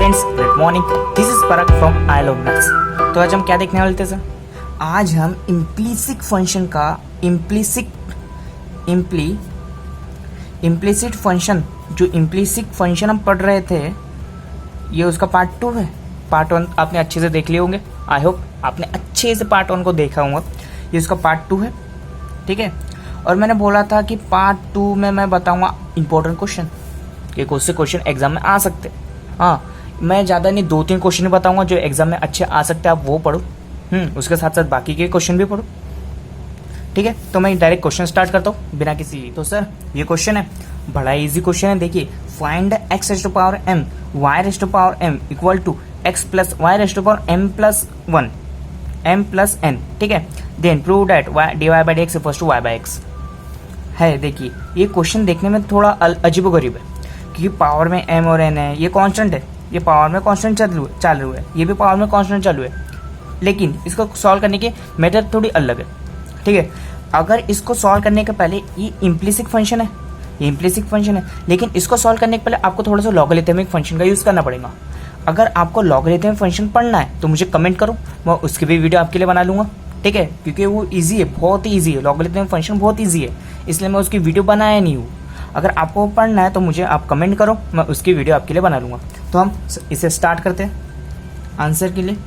Friends, good morning. This is Parag from I love maths. तो आज हम क्या देखने वाले थे सर? आज हम इम्प्लीसिट फंक्शन का इम्प्लीसिट फंक्शन, जो इम्प्लीसिट फंक्शन हम पढ़ रहे थे, ये उसका पार्ट 2 है। पार्ट 1 आपने अच्छे से देख लिए होंगे। आई होप आपने अच्छे से पार्ट 1 को देखा होगा। ये उसका पार्ट 2 है, ठीक है। और मैंने बोला था कि पार्ट 2 में मैं बताऊंगा इंपॉर्टेंट क्वेश्चन, ये कौन से क्वेश्चन एग्जाम में आ सकते। हाँ, मैं ज़्यादा नहीं 2-3 क्वेश्चन ही बताऊंगा जो एग्जाम में अच्छे आ सकते हैं, आप वो पढ़ो। उसके साथ साथ बाकी के क्वेश्चन भी पढ़ो, ठीक है। तो मैं डायरेक्ट क्वेश्चन स्टार्ट करता हूँ बिना किसी। तो सर ये क्वेश्चन है, बड़ा इजी क्वेश्चन है। देखिए, find x raise to power m y raise to power m equal to x plus y raise to power m plus 1 m plus n, ठीक है। Then prove that y dy by d x equals to y by x है। देखिए, ये question देखने में थोड़ा अजीबोगरीब है, क्योंकि पावर में m और n है, ये कांस्टेंट है, ये पावर में कांस्टेंट चालू है, ये भी पावर में कांस्टेंट चालू है। लेकिन इसको सॉल्व करने की मेथड थोड़ी अलग है, ठीक है। अगर इसको सॉल्व करने के पहले, ये इम्प्लीसिट फंक्शन है, ये इम्प्लीसिट फंक्शन है, लेकिन इसको सॉल्व करने के पहले आपको थोड़ा सा लॉगरिथमिक फंक्शन का यूज़ करना पड़ेगा। अगर आपको लॉगरिथमिक फंक्शन पढ़ना है तो मुझे कमेंट करो, मैं उसकी भी वीडियो आपके लिए बना लूँगा, ठीक है। क्योंकि वो ईजी है, बहुत ही ईजी है, लॉगरिथमिक फंक्शन बहुत ईजी है, इसलिए मैं उसकी वीडियो बनाया नहीं हूँ। अगर आपको पढ़ना है तो मुझे आप कमेंट करो, मैं उसकी वीडियो आपके लिए बना लूँगा। तो हम इसे स्टार्ट करते हैं आंसर के लिए।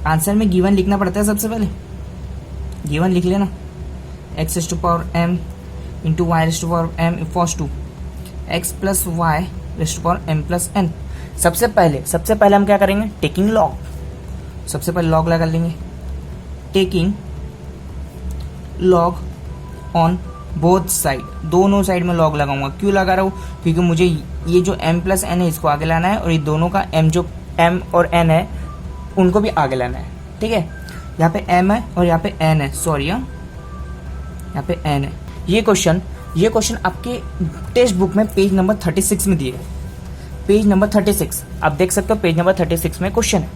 आंसर में गिवन लिखना पड़ता है। सबसे पहले गिवन लिख लेना, x raise to power m into y raise to power m equals to x plus y raise to power m plus n। सबसे पहले हम क्या करेंगे? Taking log. सबसे पहले लॉग लगा लेंगे, taking log on both side, दोनों साइड में लॉग लगाऊंगा। क्यों लगा रहा हूँ? क्योंकि मुझे ये जो m प्लस n है इसको आगे लाना है, और ये दोनों का m, जो m और n है उनको भी आगे लाना है, ठीक है। यहाँ पे m है और यहाँ पे n है, सॉरी यहाँ पे n है। ये क्वेश्चन आपके टेक्स्ट बुक में पेज नंबर 36 में दिए है। पेज नंबर 36 आप देख सकते हो, पेज नंबर 36 में क्वेश्चन है।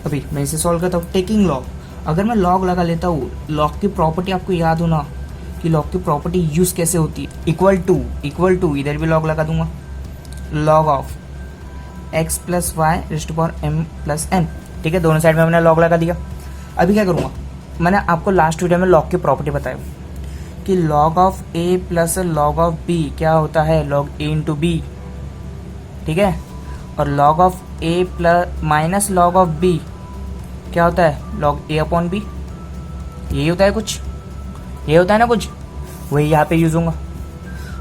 अभी मैं इसे सॉल्व करता हूँ। टेकिंग लॉग, अगर मैं लॉग लगा लेता हूँ, लॉग की प्रॉपर्टी आपको याद हो ना कि लॉग की प्रॉपर्टी यूज कैसे होती है। इक्वल टू इधर भी लॉग लगा दूंगा, log of x plus y raise to power m plus n, ठीक है। दोनों साइड में मैंने लॉग लगा दिया। अभी क्या करूँगा? मैंने आपको लास्ट वीडियो में लॉग की प्रॉपर्टी बताई कि log of a plus log of b क्या होता है? लॉग a इंटू b, ठीक है। और log of a plus minus log of b क्या होता है? Log a upon b। यही होता है कुछ, ये होता है ना कुछ, वही यहाँ पे यूज होगा।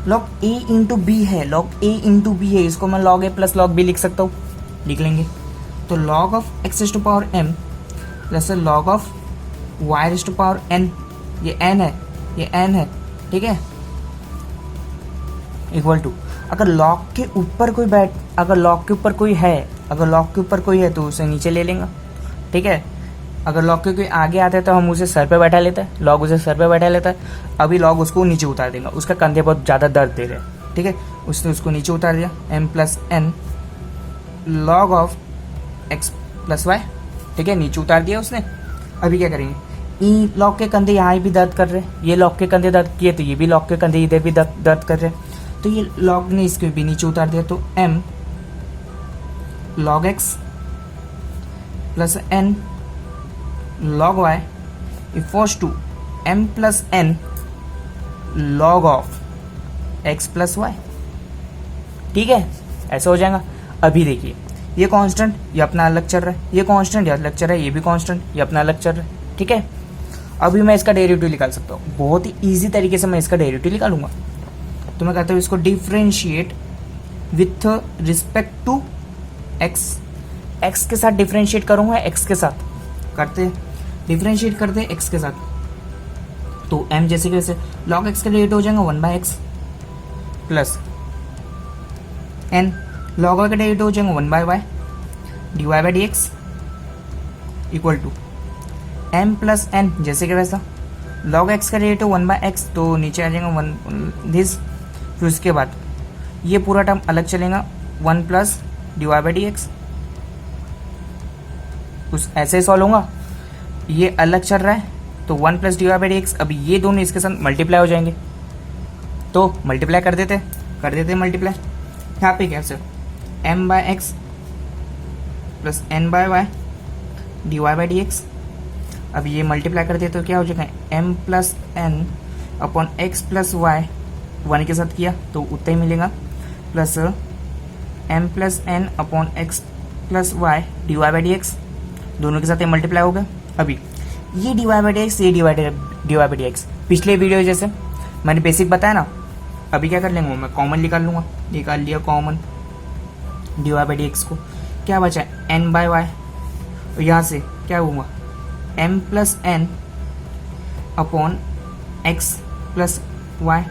लॉग a इंटू बी है, लॉग a इंटू बी है, इसको मैं log a plus log b लिख सकता हूँ, लिख लेंगे। तो log of x raise to power m plus log of y raise to power n, ये n है, ठीक है, इक्वल टू, अगर लॉग के ऊपर कोई है तो उसे नीचे ले लेंगे, ठीक है। अगर लॉग के कोई आगे आता है तो हम उसे सर पे बैठा लेते हैं, लॉग उसे सर पे बैठा लेता है। अभी लॉग उसको नीचे उतार देगा, उसका कंधे बहुत ज़्यादा दर्द दे रहे हैं, ठीक है। उसने उसको नीचे उतार दिया, m plus n log of x plus y, ठीक है, नीचे उतार दिया उसने। अभी क्या करेंगे? ई लॉग के कंधे यहाँ भी दर्द कर रहे हैं, ये लॉग के कंधे दर्द किए तो ये भी लॉग के कंधे इधर भी दर्द कर रहे हैं, तो ये लॉग ने इसको भी नीचे उतार दिया। तो m log x plus n log y equals to m plus n log of x plus y, ठीक है। ऐसा हो जाएगा। अभी देखिए, ये कांस्टेंट, ये अपना अलग चल रहा है, ये कांस्टेंट, ये अलग चल रहा है, ये भी कांस्टेंट, ये अपना अलग चल रहा है, ठीक है। अभी मैं इसका डेरिवेटिव निकाल सकता हूँ, बहुत ही ईजी तरीके से मैं इसका डेरिवेटिव निकालूंगा। तो मैं कहता हूँ इसको differentiate with respect to x के साथ डिफ्रेंशिएट करूँगा, x के साथ डिफ्रेंशिएट करते x के साथ। तो m जैसे कि वैसे log x का डेरिवेटिव हो जाएगा 1/x plus n log y का डेरिवेटिव हो जाएगा 1/y dy by d x equal to m plus n जैसे कि वैसा। log x का डेरिवेटिव 1/x तो नीचे आ जाएगा 1 दिस, फिर उसके बाद ये पूरा टर्म अलग चलेगा 1 plus dy by d x, उस ऐसे ही सॉल्व होगा। ये अलग चल रहा है तो 1 plus d y by d x, अभी ये दोनों इसके साथ मल्टीप्लाई हो जाएंगे, तो मल्टीप्लाई कर देते मल्टीप्लाई, यहाँ पे कैसे m by x plus n by y dy by d x. अब ये मल्टीप्लाई कर दिया तो क्या हो जाएगा m plus n upon x plus y, one के साथ किया तो उतना ही मिलेगा, plus m plus n upon x plus y d y by d x, दोनों के साथ ये मल्टीप्लाई होगा। अभी ये d y by d x, ये d y by d x, पिछले वीडियो जैसे मैंने बेसिक बताया ना। अभी क्या कर लेंगे, मैं कॉमन निकाल लूँगा, निकाल लिया common d y by d x को, क्या बचा n बाय वाई, और यहाँ से क्या होगा m plus n upon x plus y.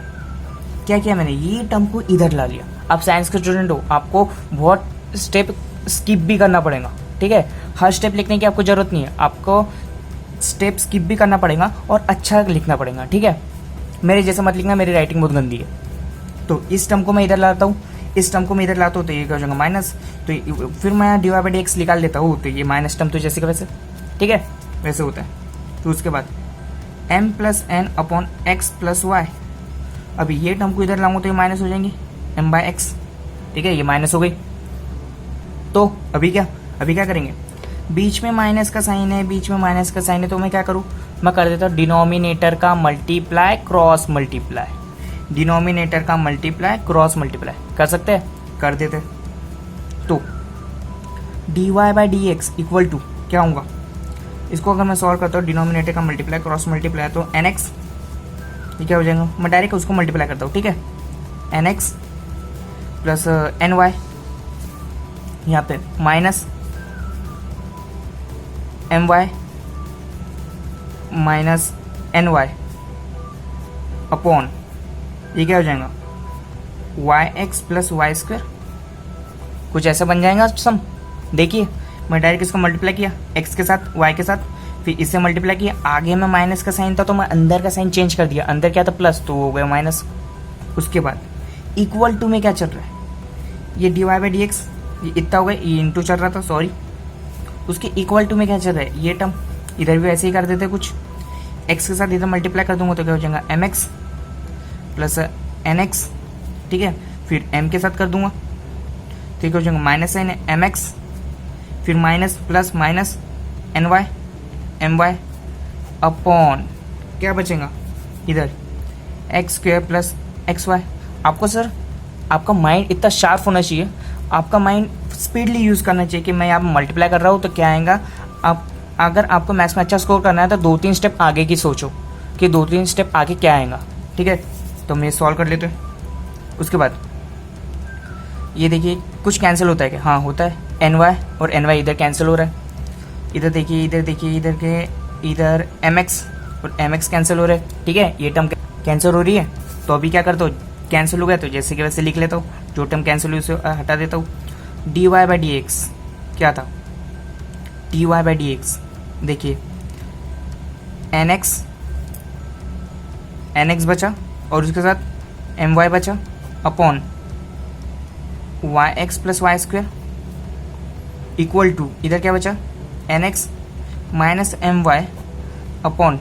क्या किया मैंने, ये टर्म को इधर ला लिया। आप साइंस के स्टूडेंट हो, आपको बहुत स्टेप स्किप भी करना पड़ेगा, ठीक है। हर स्टेप लिखने की आपको ज़रूरत नहीं है, आपको स्टेप स्किप भी करना पड़ेगा और अच्छा लिखना पड़ेगा, ठीक है। मेरे जैसा मत लिखना, मेरी राइटिंग बहुत गंदी है। तो इस टर्म को मैं इधर लाता हूँ, इस टर्म को मैं इधर लाता हूँ, तो ये क्या हो जाएगा माइनस, तो फिर मैं d y by d x निकाल लेता हूँ, तो ये माइनस टर्म तो जैसे का वैसे, ठीक है, वैसे होता है। तो उसके बाद m plus n upon x plus y, अभी ये टर्म को इधर लाऊंगा तो ये माइनस हो जाएंगी m बाय एक्स, ठीक है, ये माइनस हो गई। तो अभी क्या करेंगे, बीच में माइनस का साइन है, बीच में माइनस का साइन है, तो मैं क्या करूँ, मैं कर देता हूँ डिनोमिनेटर का मल्टीप्लाई क्रॉस मल्टीप्लाई, डिनोमिनेटर का मल्टीप्लाई क्रॉस मल्टीप्लाई कर सकते हैं, कर देते। तो d y by d x equal to क्या होगा, इसको अगर मैं सॉल्व करता हूँ डिनोमिनेटर का मल्टीप्लाई क्रॉस मल्टीप्लाई, तो एन एक्स, ये क्या हो जाएगा, मैं डायरेक्ट उसको मल्टीप्लाई करता हूँ, ठीक है, n x plus n y, यहाँ पे minus m y minus n y upon, ये क्या हो जाएगा y x plus y square, कुछ ऐसा बन जाएगा सम। देखिए मैं डायरेक्ट इसको मल्टीप्लाई किया एक्स के साथ वाई के साथ, फिर इससे मल्टीप्लाई किया, आगे में माइनस का साइन था तो मैं अंदर का साइन चेंज कर दिया, अंदर क्या था प्लस तो हो गया माइनस। उसके बाद इक्वल टू में क्या चल रहा है, ये d y by d x, ये इतना हो गया, ये इंटू चल रहा था सॉरी, उसके इक्वल टू में क्या चल रहा है, ये टर्म इधर भी ऐसे ही कर देते कुछ, एक्स के साथ इधर मल्टीप्लाई कर दूंगा तो क्या हो जाएगा m x plus n x, ठीक है, फिर m के साथ कर दूंगा, ठीक हो जाएगा माइनस साइन है एम एक्स, फिर minus plus minus n y m y upon क्या बचेगा इधर x square plus x y. आपको सर आपका माइंड इतना शार्प होना चाहिए, आपका माइंड स्पीडली यूज़ करना चाहिए कि मैं यहाँ पर मल्टीप्लाई कर रहा हूँ तो क्या आएगा। आप अगर आपको मैथ्स में अच्छा स्कोर करना है तो 2-3 स्टेप आगे की सोचो कि 2-3 स्टेप आगे क्या आएगा, ठीक है। तो हम ये सॉल्व कर लेते हैं। उसके बाद ये देखिए कुछ कैंसिल होता है क्या, हाँ होता है, एन वाई और एन वाई इधर कैंसिल हो रहा है, इधर देखिए इधर एम एक्स और एम एक्स कैंसिल हो रहा है, ठीक है, ये टर्म कैंसिल हो रही है। तो अभी क्या करता हूँ, कैंसिल हो गया तो जैसे कि वैसे लिख लेता हूँ, जो टर्म कैंसिल हुई उसे हटा देता हूँ। D y by d x क्या था, d y by d x देखिए एन एक्स बचा और उसके साथ एम वाई बचा upon y x plus y square equal to इधर क्या बचा n x minus m y upon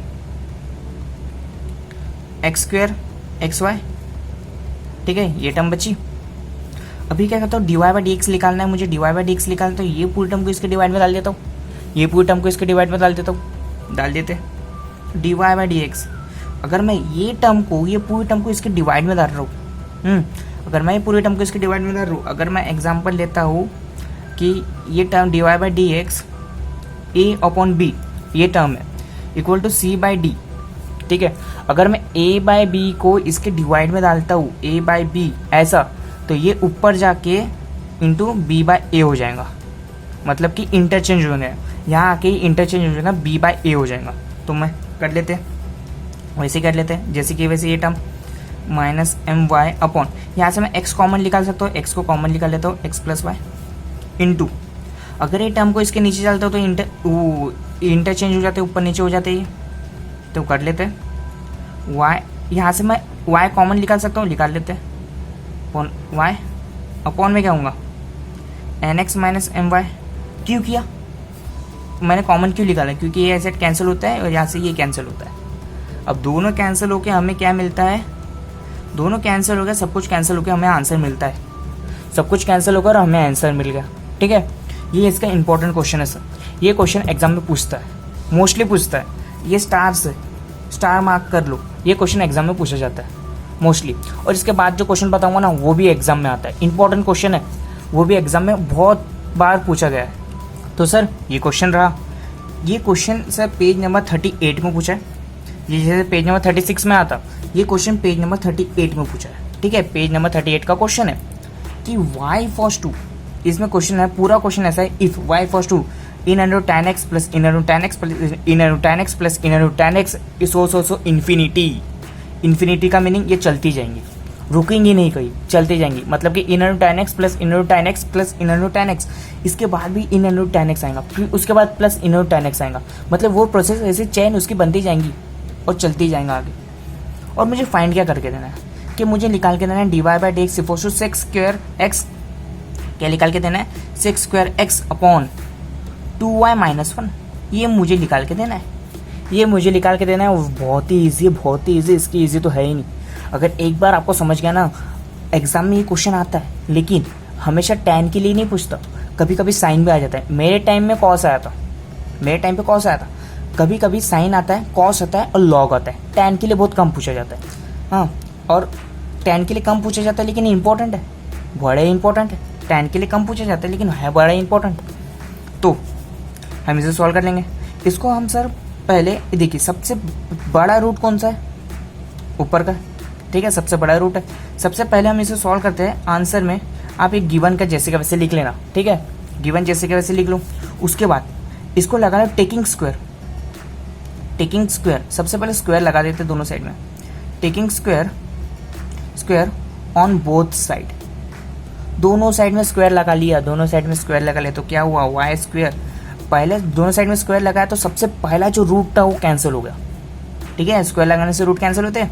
x square x y, ठीक है, ये टर्म बची। अभी क्या करता हूँ, d y by d x निकालना है मुझे, d y by d x निकालना, तो ये पूरी टर्म को इसके डिवाइड में डाल देता हूँ, ये पूरी टर्म को इसके डिवाइड में डाल देता हूँ, डाल देते d y by d x. अगर मैं ये पूरी टर्म को इसके डिवाइड में डाल रहा हूँ, अगर मैं ये पूरी टर्म को इसके डिवाइड में डाल रहा हूँ, अगर मैं एग्जांपल लेता हूँ कि ये term d y by d x a upon b ये टर्म है equal to c by d, ठीक है। अगर मैं ए बाई बी को इसके डिवाइड में डालता हूँ, ए बाई बी ऐसा, तो ये ऊपर जाके इंटू बी बाई ए हो जाएगा, मतलब कि इंटरचेंज हो जाएगा, यहाँ आके इंटरचेंज हो जाएगा, बी बाई ए हो जाएगा। तो मैं कर लेते हैं वैसे कर लेते हैं, जैसे कि वैसे ये term minus m y upon, यहाँ से मैं एक्स कॉमन निकाल सकता हूँ, एक्स को कॉमन निकाल लेता हूँ, एक्स प्लस वाई इंटू, अगर ये टर्म को इसके नीचे डालता हूँ तो इंटरचेंज हो जाते, ऊपर नीचे हो जाते ये, तो कर लेते हैं वाई, यहाँ से मैं वाई कॉमन निकाल सकता हूँ, निकाल लेते हैं अपॉन वाई अपॉन में क्या होगा n x minus m y. क्यों किया मैंने कॉमन क्यों निकाला, क्योंकि ये ऐसे कैंसिल होता है और यहाँ से ये कैंसिल होता है। अब दोनों कैंसिल होकर हमें क्या मिलता है, दोनों कैंसिल हो गया, सब कुछ कैंसिल होकर हमें आंसर मिलता है। सब कुछ कैंसिल होकर हमें आंसर मिल गया। ठीक है, ये इसका इंपॉर्टेंट क्वेश्चन है सर। ये क्वेश्चन एग्जाम में पूछता है, मोस्टली पूछता है। ये स्टार से स्टार मार्क कर लो, ये क्वेश्चन एग्जाम में पूछा जाता है मोस्टली। और इसके बाद जो क्वेश्चन बताऊंगा ना वो भी एग्जाम में आता है, इंपॉर्टेंट क्वेश्चन है, वो भी एग्जाम में बहुत बार पूछा गया है। तो सर ये क्वेश्चन रहा। ये क्वेश्चन सर पेज नंबर 38 में पूछा है। ये जैसे पेज नंबर 36 में आता, ये क्वेश्चन पेज नंबर 38 में पूछा है। ठीक है, पेज नंबर 38 का क्वेश्चन है कि y फॉर्स 2, इसमें क्वेश्चन है, पूरा क्वेश्चन ऐसा है, if y force 2 in under tan x plus in under tan x plus in under tan x plus in under tan x is also infinity. Infinity का meaning ये चलती जाएंगी, रुकेंगी नहीं कहीं, चलती जाएंगी। मतलब कि इन under tan x plus in under tan x plus in under tan x, इसके बाद भी इन अंडर tan x आएगा, फिर उसके बाद plus in under tan x आएगा। मतलब वो प्रोसेस ऐसे चेन उसकी बनती जाएंगी और चलती जाएंगे आगे। और मुझे फाइंड क्या करके देना है कि मुझे निकाल के देना है dy by d x equals to sec square x, क्या निकाल के देना है, sec square x upon 2y minus 1। ये मुझे निकाल के देना है, ये मुझे निकाल के देना है। बहुत ही ईजी, बहुत ही ईजी, इसकी ईजी तो है ही नहीं। अगर एक बार आपको समझ गया ना, एग्जाम में ये क्वेश्चन आता है, लेकिन हमेशा tan के लिए नहीं पूछता, कभी कभी साइन भी आ जाता है। मेरे टाइम में कॉस आया था, मेरे टाइम पे कॉस आया था, कभी कभी साइन आता है, कॉस आता है और लॉग आता है। tan के लिए बहुत कम पूछा जाता है, हाँ, और tan के लिए कम पूछा जाता है लेकिन इंपॉर्टेंट है, बड़ा इंपॉर्टेंट है। tan के लिए कम पूछा जाता है लेकिन है बड़ा इंपॉर्टेंट। तो हम इसे सॉल्व कर लेंगे। इसको हम सर पहले देखिए, सबसे बड़ा रूट कौन सा है, ऊपर का। ठीक है, सबसे बड़ा रूट है। सबसे पहले हम इसे सॉल्व करते हैं। आंसर में आप एक गिवन का जैसे का वैसे लिख लेना। ठीक है, गिवन जैसे का वैसे लिख लो। उसके बाद इसको लगा लो टेकिंग स्क्वायर। टेकिंग स्क्वायर, सबसे पहले स्क्वायर लगा देते दोनों साइड में। Taking square, square on both side, दोनों साइड में स्क्वायर लगा लिया, दोनों साइड में स्क्वायर लगा लिया तो क्या हुआ, वाई स्क्वायर। पहले दोनों साइड में स्क्वायर लगाया तो सबसे पहला जो रूट था वो कैंसिल हो गया। ठीक है, स्क्वायर लगाने से रूट कैंसिल होते हैं,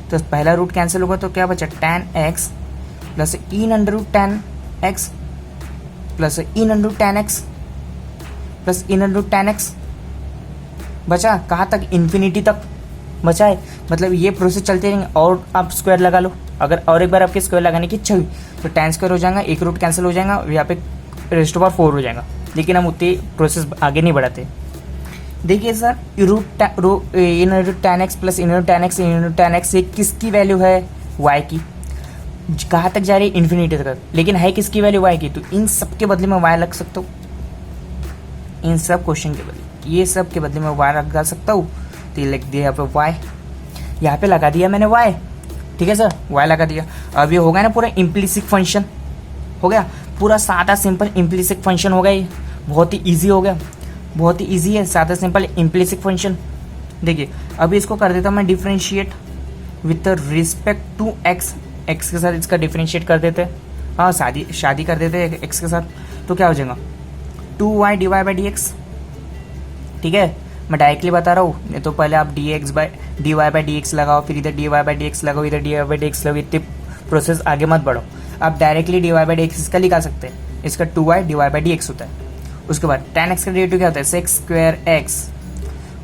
तो पहला रूट कैंसिल होगा तो क्या बचा, tan x plus in under root tan x plus in under root tan x plus in under root tan x बचा। कहाँ तक, इन्फिनिटी तक बचा है। मतलब ये प्रोसेस चलते रहेंगे। और आप स्क्वायर लगा लो, अगर और एक बार आपके स्क्वायर लगाने की इच्छा हुई तो tan स्क्वायर हो जाएगा, एक रूट कैंसिल हो जाएगा, यहाँ पे रेस्ट ओवर 4 हो जाएगा। लेकिन हम उतनी प्रोसेस आगे नहीं बढ़ाते। देखिए सर, इन रूट tan x प्लस इन रूट tan x इन रूट tan x, ये किसकी वैल्यू है, y की। कहाँ तक जा रही है, इन्फिनिटी तक, लेकिन है किसकी वैल्यू, y की। तो इन सब के बदले में y लग सकता हूँ, इन सब क्वेश्चन के बदले, ये सब के बदले में y लगा सकता हूँ। तो ये लिख दिया यहाँ पे y, यहाँ पे लगा दिया मैंने y। ठीक है सर, y लगा दिया। अब ये हो गया ना पूरा इम्प्लिसिट फंक्शन, हो गया पूरा सादा सिंपल इम्प्लिसिट फंक्शन हो गया। ये बहुत ही ईजी हो गया, बहुत ही ईजी है, सादा सिंपल इम्प्लिसिट फंक्शन। देखिए अभी इसको कर देता हूँ मैं differentiate with respect to x, x के साथ इसका डिफ्रेंशिएट कर देते हैं, हाँ शादी कर देते हैं एक्स के साथ। तो क्या हो जाएगा, 2y dy by d x. ठीक है, मैं डायरेक्टली बता रहा हूँ, नहीं तो पहले आप dy बाई डी एक्स लगाओ, फिर इधर dy बाई डी एक्स लगाओ, इधर dy बाई डी एक्स लगाओ, इतनी प्रोसेस आगे मत बढ़ो। आप directly dy by d x इसका निकाल सकते हैं, इसका 2y dy by d x होता है। उसके बाद tan x का डेरिवेटिव क्या होता है, सेक्स स्क्वायर x,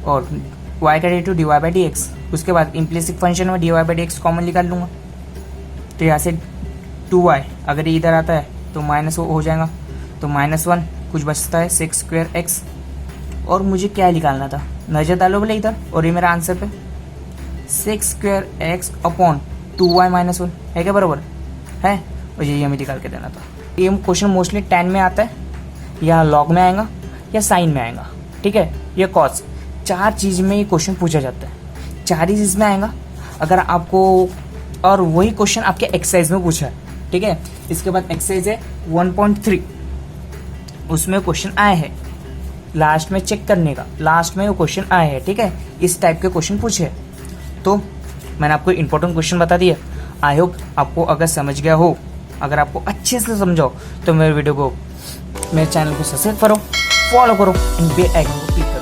और y का derivative dy by d x. उसके बाद इम्प्लिसिट फंक्शन में dy by d x common निकाल लूँगा, तो यहाँ से 2y अगर इधर आता है तो माइनस हो जाएगा, तो -1 कुछ बचता है सेक्स स्क्वायर x। और मुझे क्या निकालना था, नजर डालो बोले इधर, और ये मेरा आंसर पे sex square x upon 2y minus 1 है क्या, बराबर है। और यही हमें निकाल के देना था। ये क्वेश्चन मोस्टली tan में आता है, या लॉग में आएगा, या साइन में आएगा। ठीक है, ये कॉस, 4 चीज़ में ये क्वेश्चन पूछा जाता है, 4 ही चीज़ में आएगा अगर आपको। और वही क्वेश्चन आपके एक्सरसाइज में पूछा है। ठीक है, इसके बाद एक्सरसाइज है 1.3, उसमें क्वेश्चन आए हैं, लास्ट में चेक करने का, लास्ट में वो क्वेश्चन आए हैं। ठीक है, इस टाइप के क्वेश्चन पूछे। तो मैंने आपको इंपॉर्टेंट क्वेश्चन बता दिया। आई होप आपको अगर समझ गया हो, अगर आपको अच्छे से समझाओ तो मेरे वीडियो को, मेरे चैनल को सब्सक्राइब करो, फॉलो करो एंड बेल आइकन को क्लिक